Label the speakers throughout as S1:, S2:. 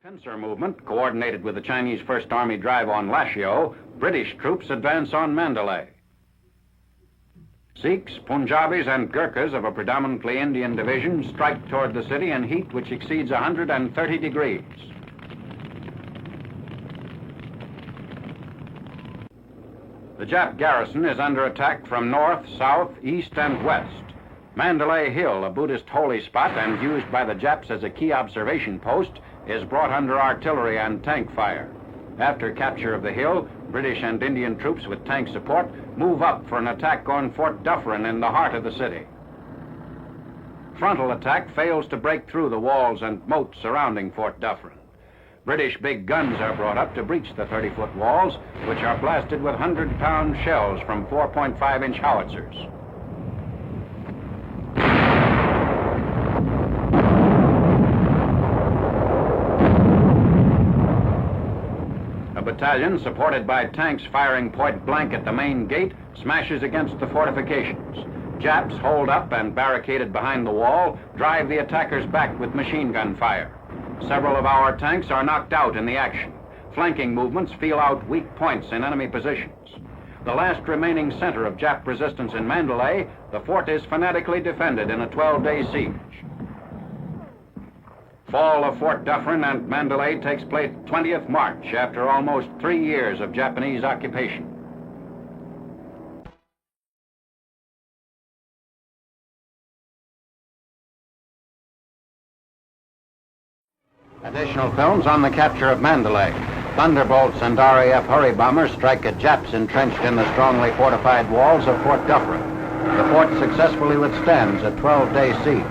S1: Pincer movement, coordinated with the Chinese First Army drive on Lashio, British troops advance on Mandalay. Sikhs, Punjabis, and Gurkhas of a predominantly Indian division strike toward the city in heat which exceeds 130 degrees. The Jap garrison is under attack from north, south, east, and west. Mandalay Hill, a Buddhist holy spot and used by the Japs as a key observation post, is brought under artillery and tank fire. After capture of the hill, British and Indian troops with tank support move up for an attack on Fort Dufferin in the heart of the city. Frontal attack fails to break through the walls and moats surrounding Fort Dufferin. British big guns are brought up to breach the 30-foot walls, which are blasted with 100-pound shells from 4.5-inch howitzers. A battalion, supported by tanks firing point blank at the main gate, smashes against the fortifications. Japs, holed up and barricaded behind the wall, drive the attackers back with machine gun fire. Several of our tanks are knocked out in the action. Flanking movements feel out weak points in enemy positions. The last remaining center of Jap resistance in Mandalay, the fort is fanatically defended in a 12-day siege. Fall of Fort Dufferin and Mandalay takes place 20th March after almost 3 years of Japanese occupation. Additional films on the capture of Mandalay. Thunderbolts and RAF Hurry bombers strike at Japs entrenched in the strongly fortified walls of Fort Dufferin. The fort successfully withstands a 12-day siege.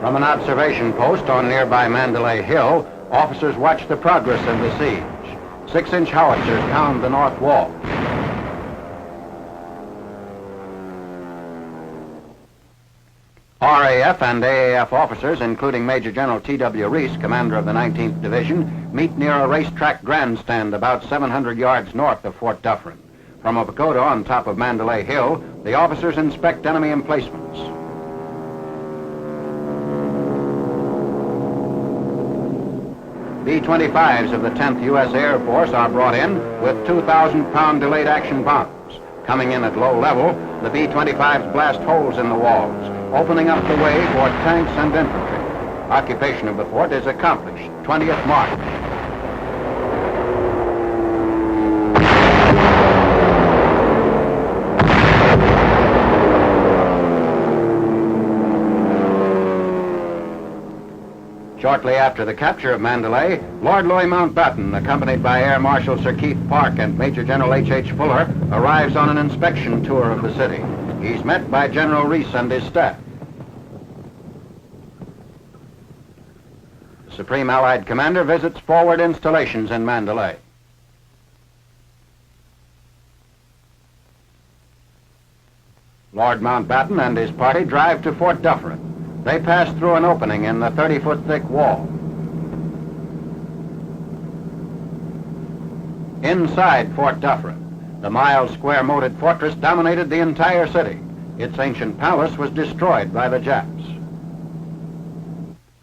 S1: From an observation post on nearby Mandalay Hill, officers watch the progress of the siege. 6-inch howitzers pound the north wall. RAF and AAF officers, including Major General T.W. Reese, commander of the 19th Division, meet near a racetrack grandstand about 700 yards north of Fort Dufferin. From a pagoda on top of Mandalay Hill, the officers inspect enemy emplacements. B-25s of the 10th U.S. Air Force are brought in with 2,000-pound delayed action bombs. Coming in at low level, the B-25s blast holes in the walls, opening up the way for tanks and infantry. Occupation of the fort is accomplished 20th March. Shortly after the capture of Mandalay, Lord Louis Mountbatten, accompanied by Air Marshal Sir Keith Park and Major General H.H. Fuller, arrives on an inspection tour of the city. He's met by General Reese and his staff. The Supreme Allied Commander visits forward installations in Mandalay. Lord Mountbatten and his party drive to Fort Dufferin. They pass through an opening in the 30-foot thick wall. Inside Fort Dufferin, the mile-square moated fortress dominated the entire city. Its ancient palace was destroyed by the Japs.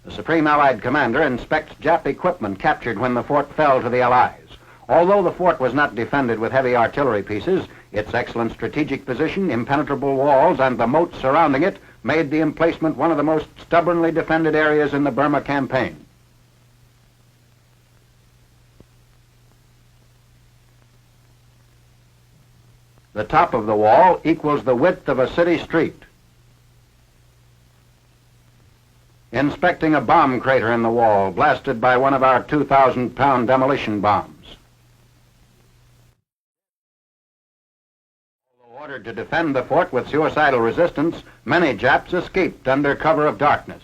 S1: The Supreme Allied Commander inspects Jap equipment captured when the fort fell to the Allies. Although the fort was not defended with heavy artillery pieces, its excellent strategic position, impenetrable walls, and the moats surrounding it made the emplacement one of the most stubbornly defended areas in the Burma campaign. The top of the wall equals the width of a city street. Inspecting a bomb crater in the wall, blasted by one of our 2,000-pound demolition bombs. Ordered to defend the fort with suicidal resistance, many Japs escaped under cover of darkness.